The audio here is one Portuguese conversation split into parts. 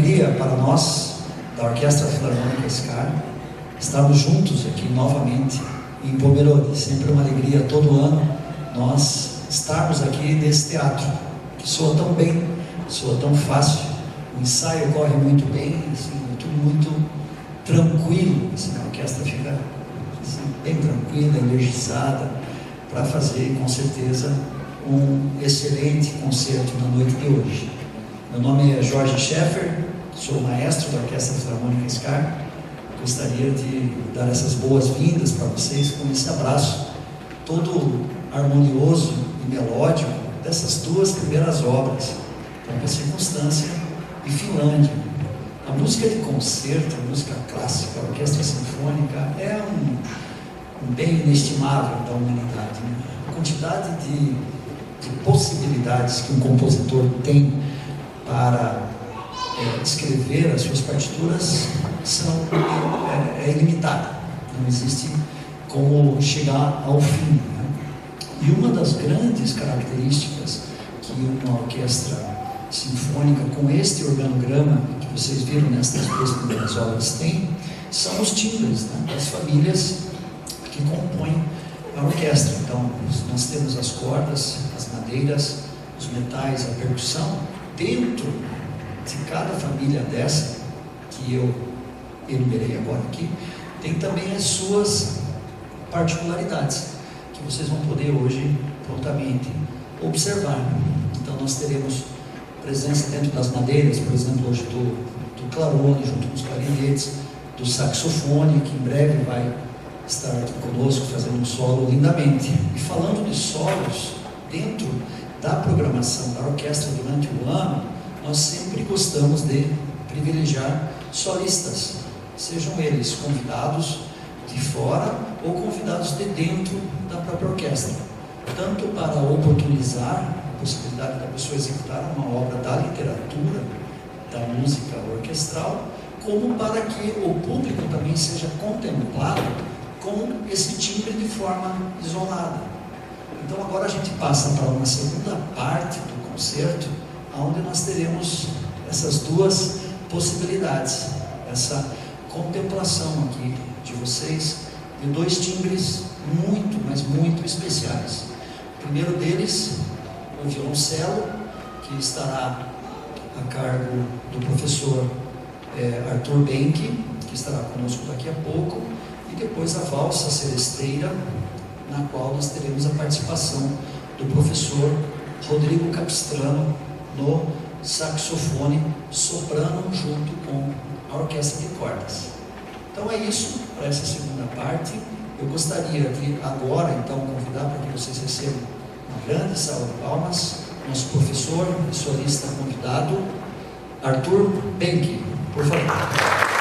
alegria para nós, da Orquestra Filarmônica SCAR, estarmos juntos aqui novamente em Pomerode. Sempre uma alegria todo ano nós estarmos aqui nesse teatro, que soa tão bem, soa tão fácil, o ensaio corre muito bem, assim, tudo muito tranquilo, assim, a orquestra fica assim, bem tranquila, energizada, para fazer com certeza um excelente concerto na noite de hoje. Meu nome é Jorge Scheffer, sou maestro da Orquestra Filarmônica SCAR. Gostaria de dar essas boas-vindas para vocês com esse abraço todo harmonioso e melódico dessas duas primeiras obras, Pompa Circunstância e Finlândia. A música de concerto, a música clássica, a orquestra sinfônica é um bem inestimável da humanidade, né? A quantidade de possibilidades que um compositor tem para escrever as suas partituras é ilimitada, não existe como chegar ao fim, né? E uma das grandes características que uma orquestra sinfônica com este organograma que vocês viram nestas duas primeiras obras tem, são os timbres, né, das famílias que compõem a orquestra. Então, nós temos as cordas, as madeiras, os metais, a percussão. Dentro de cada família dessa, que eu enumerei agora aqui, tem também as suas particularidades, que vocês vão poder hoje prontamente observar. Então, nós teremos presença dentro das madeiras, por exemplo, hoje do clarone, junto com os clarinetes, do saxofone, que em breve vai estar aqui conosco fazendo um solo lindamente. E falando de solos, dentro da programação da orquestra durante o ano, nós sempre gostamos de privilegiar solistas, sejam eles convidados de fora ou convidados de dentro da própria orquestra, tanto para oportunizar a possibilidade da pessoa executar uma obra da literatura, da música orquestral, como para que o público também seja contemplado com esse timbre de forma isolada. Então agora a gente passa para uma segunda parte do concerto, onde nós teremos essas duas possibilidades, essa contemplação aqui de vocês, de dois timbres muito, mas muito especiais. O primeiro deles, o violoncelo, que estará a cargo do professor Arthur Benck, que estará conosco daqui a pouco, e depois a valsa celesteira, na qual nós teremos a participação do professor Rodrigo Capistrano no saxofone soprano junto com a orquestra de cordas. Então é isso para essa segunda parte. Eu gostaria de agora então convidar para que vocês recebam uma grande salva de palmas nosso professor e solista convidado, Arthur Benck, por favor.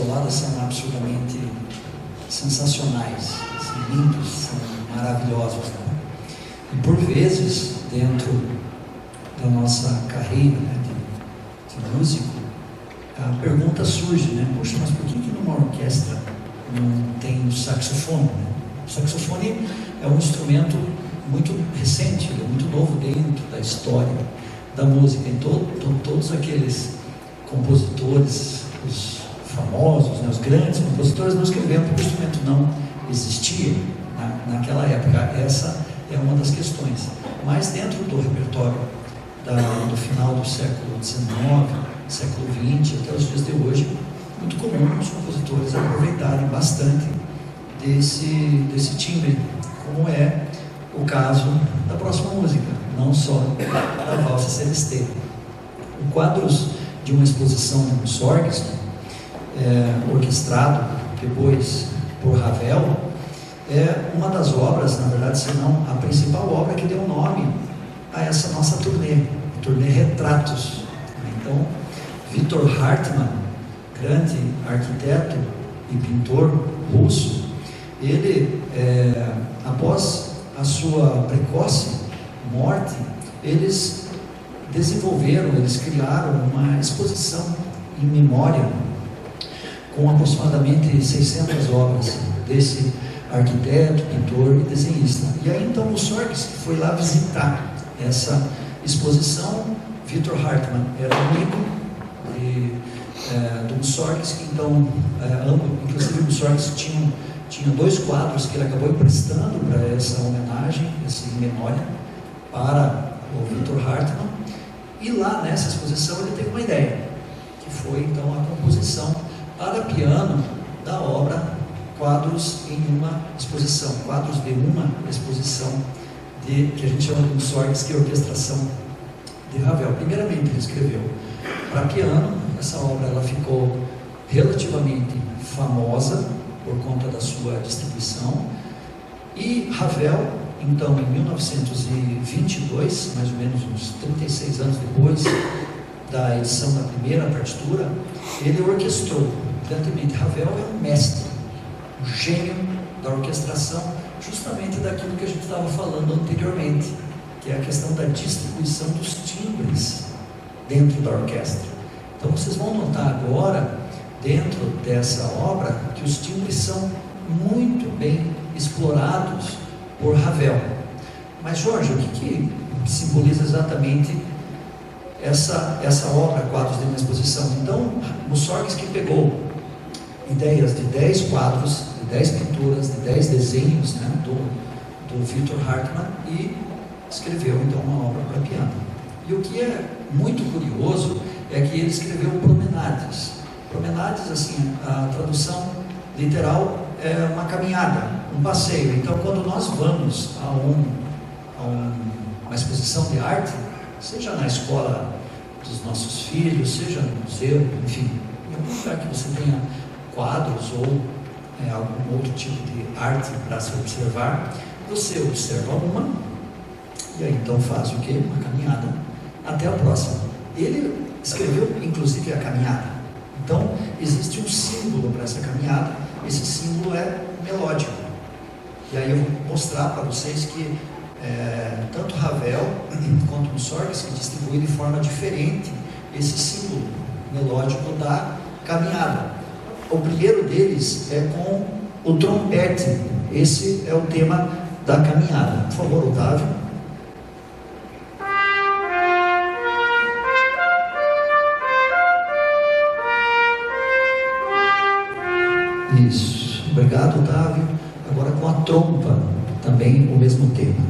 apostoladas são absurdamente sensacionais, são lindos, são maravilhosos, né? E por vezes, dentro da nossa carreira, né, de músico, a pergunta surge, né? Poxa, mas por que numa orquestra não tem o saxofone, né? O saxofone é um instrumento muito recente, é muito novo dentro da história da música. Então, todos aqueles compositores, os famosos, né, os grandes compositores não escreveram porque o instrumento não existia naquela época. Essa é uma das questões. Mas dentro do repertório do final do século XIX, século XX, até os dias de hoje, muito comum os compositores aproveitarem bastante desse timbre, como é o caso da próxima música, não só da Valsa Celeste. O quadros de uma exposição de Mussorgsky, orquestrado depois por Ravel, é uma das obras, na verdade, se não a principal obra que deu nome a essa nossa turnê Retratos. Então, Victor Hartmann, grande arquiteto e pintor russo, ele, após a sua precoce morte, eles criaram uma exposição em memória com aproximadamente 600 obras desse arquiteto, pintor e desenhista. E aí então o Mussorgsky foi lá visitar essa exposição. Victor Hartmann era amigo do Mussorgsky, então inclusive o Mussorgsky tinha 2 quadros que ele acabou emprestando para essa homenagem, essa memória, para o Victor Hartmann. E lá nessa exposição ele teve uma ideia, que foi então a composição para piano da obra Quadros de uma exposição que a gente chama de Mussorgsky, orquestração de Ravel. Primeiramente ele escreveu para piano. Essa obra ela ficou relativamente famosa por conta da sua distribuição, e Ravel, então em 1922, mais ou menos uns 36 anos depois da edição da primeira partitura, ele orquestrou brilhantemente. Ravel é um mestre, um gênio da orquestração, justamente daquilo que a gente estava falando anteriormente, que é a questão da distribuição dos timbres dentro da orquestra. Então vocês vão notar agora, dentro dessa obra, que os timbres são muito bem explorados por Ravel. Mas Jorge, o que simboliza exatamente essa obra, Quadros de uma Exposição? Então, Mussorgsky pegou ideias de 10 quadros, de 10 pinturas, de 10 desenhos, né, do Victor Hartmann, e escreveu então uma obra para piano. E o que é muito curioso é que ele escreveu promenades. Promenades, assim, a tradução literal é uma caminhada, um passeio. Então, quando nós vamos a uma exposição de arte, seja na escola dos nossos filhos, seja no museu, enfim, em algum lugar que você tenha quadros ou algum outro tipo de arte para se observar, você observa uma e aí então faz o quê? Uma caminhada até a próxima. Ele escreveu inclusive a caminhada. Então existe um símbolo para essa caminhada. Esse símbolo é melódico. E aí eu vou mostrar para vocês que tanto Ravel quanto Mussorgsky distribuem de forma diferente esse símbolo melódico da caminhada. O primeiro deles é com o trompete. Esse é o tema da caminhada. Por favor, Otávio. Isso. Obrigado, Otávio. Agora com a trompa, também o mesmo tema.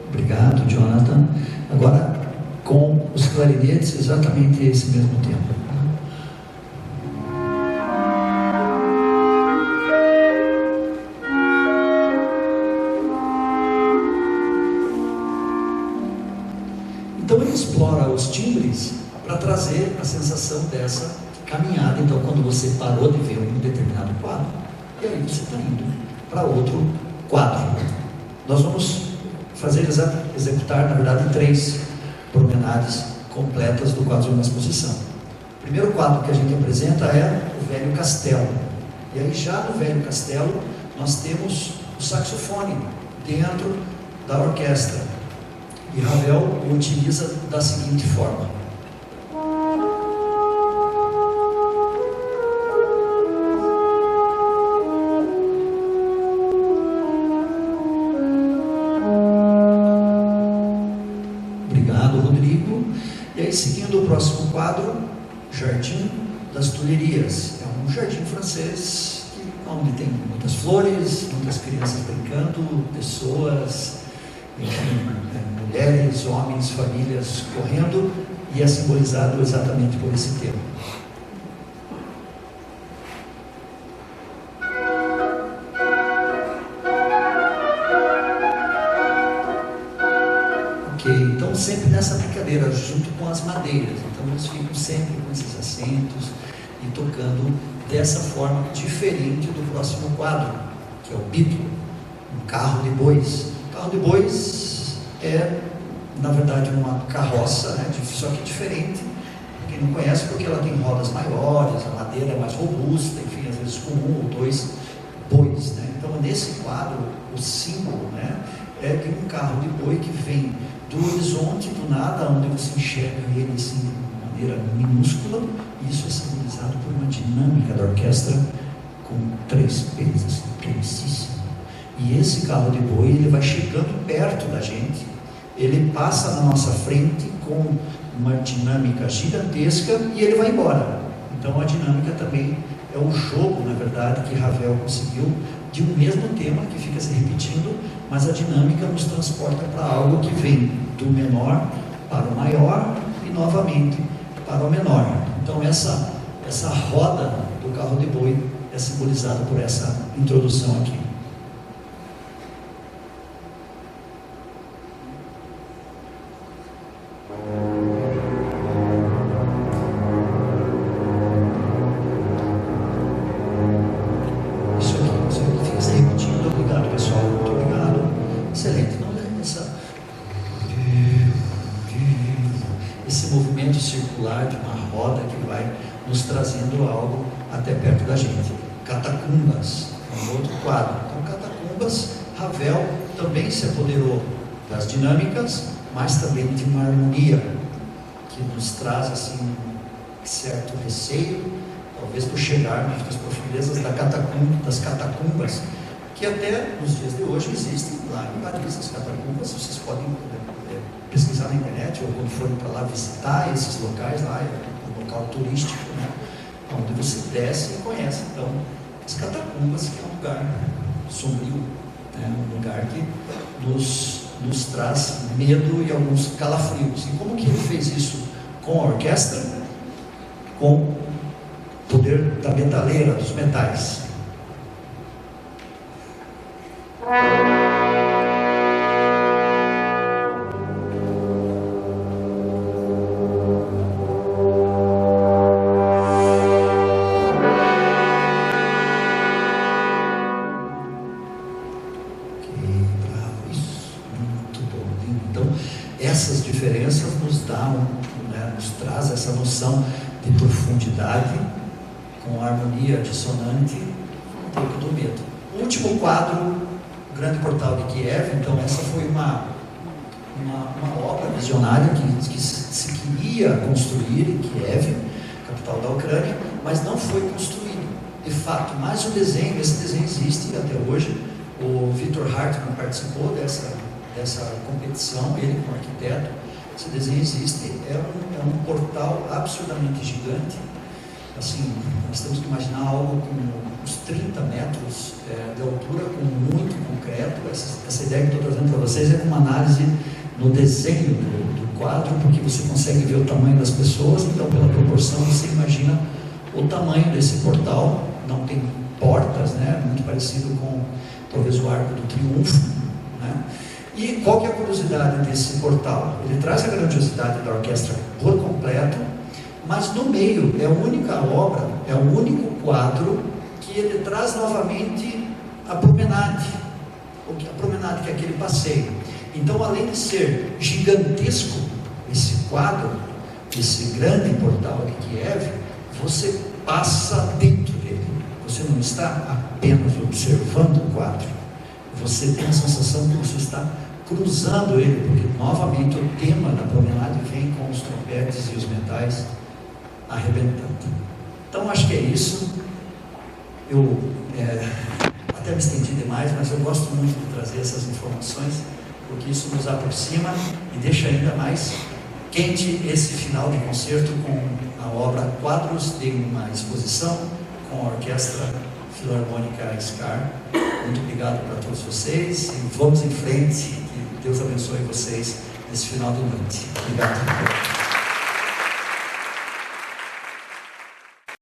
Obrigado, Jonathan. Agora com os clarinetes, exatamente esse mesmo tema. Então ele explora os timbres para trazer a sensação dessa caminhada. Então quando você parou de ver um determinado quadro, e aí você está indo para outro quadro. Nós vamos executar, na verdade, 3 promenades completas do quadro de uma exposição. O primeiro quadro que a gente apresenta é o Velho Castelo. E aí, já no Velho Castelo, nós temos o saxofone dentro da orquestra. E Ravel o utiliza da seguinte forma. Obrigado, Rodrigo. E aí, seguindo o próximo quadro, Jardim das Tulherias. É um jardim francês onde tem muitas flores, muitas crianças brincando, pessoas, enfim, mulheres, homens, famílias correndo, e é simbolizado exatamente por esse tema. Ok, então sempre nessa brincadeira, junto com as madeiras. Então eles ficam sempre com esses assentos e tocando dessa forma diferente do próximo quadro, que é o Beatle, um carro de bois. O carro de bois é, na verdade, uma carroça, né, só que diferente. Quem não conhece, porque ela tem rodas maiores, a madeira é mais robusta, enfim, às vezes com 1 ou 2 bois, né? Então, nesse quadro, o símbolo, né, é de um carro de boi que vem do horizonte, do nada, onde você enxerga ele assim, de maneira minúscula. Isso é simbolizado por uma dinâmica da orquestra com 3 pesos, precisíssimo. E esse carro de boi, ele vai chegando perto da gente, ele passa na nossa frente com uma dinâmica gigantesca e ele vai embora. Então a dinâmica também é o jogo, na verdade, que Ravel conseguiu de um mesmo tema que fica se repetindo, mas a dinâmica nos transporta para algo que vem do menor para o maior e novamente para o menor. Então essa roda do carro de boi é simbolizada por essa introdução aqui. Isso aqui fica se repetindo. Obrigado, pessoal. Muito obrigado. Excelente. Não, esse movimento circular de uma roda que vai nos trazendo algo até perto da gente. Catacumbas é um outro quadro. Então, Catacumbas, Ravel também se apoderou das dinâmicas, mas também de uma harmonia que nos traz assim um certo receio, talvez por chegarmos nas profundezas das catacumbas, que até nos dias de hoje existem lá em Paris. As catacumbas, vocês podem pesquisar na internet ou quando forem para lá visitar esses locais. Lá é um local turístico, né, onde você desce e conhece. Então, as catacumbas, que é um lugar sombrio, né, um lugar que nos traz medo e alguns calafrios. E como que ele fez isso com a orquestra? Com o poder da metaleira, dos metais. Essas diferenças nos dão, né, nos traz essa noção de profundidade com harmonia dissonante, um pouco do medo. O último quadro, o Grande Portal de Kiev. Então essa foi uma obra visionária que se queria construir em Kiev, capital da Ucrânia, mas não foi construído de fato. Mas o desenho, esse desenho existe até hoje. O Victor Hartmann participou dessa competição, ele como arquiteto. Esse desenho existe, é um portal absurdamente gigante. Assim, nós temos que imaginar algo com uns 30 metros de altura, com muito concreto. Essa ideia que eu estou trazendo para vocês é uma análise no desenho do quadro, porque você consegue ver o tamanho das pessoas. Então, pela proporção, você imagina o tamanho desse portal. Não tem portas, né? Muito parecido com talvez o Arco do Triunfo, né? E qual que é a curiosidade desse portal? Ele traz a grandiosidade da orquestra por completo, mas no meio é a única obra, é o único quadro que ele traz novamente a promenade que é aquele passeio. Então, além de ser gigantesco esse quadro, esse grande portal de Kiev, você passa dentro dele. Você não está apenas observando o quadro, você tem a sensação que você está cruzando ele, porque novamente o tema da promenade vem com os trompetes e os metais arrebentando. Então acho que é isso. Eu até me estendi demais, mas eu gosto muito de trazer essas informações, porque isso nos aproxima e deixa ainda mais quente esse final de concerto com a obra Quadros de uma exposição com a Orquestra Filarmônica SCAR. Muito obrigado para todos vocês e vamos em frente. Que Deus abençoe vocês nesse final de noite. Obrigado.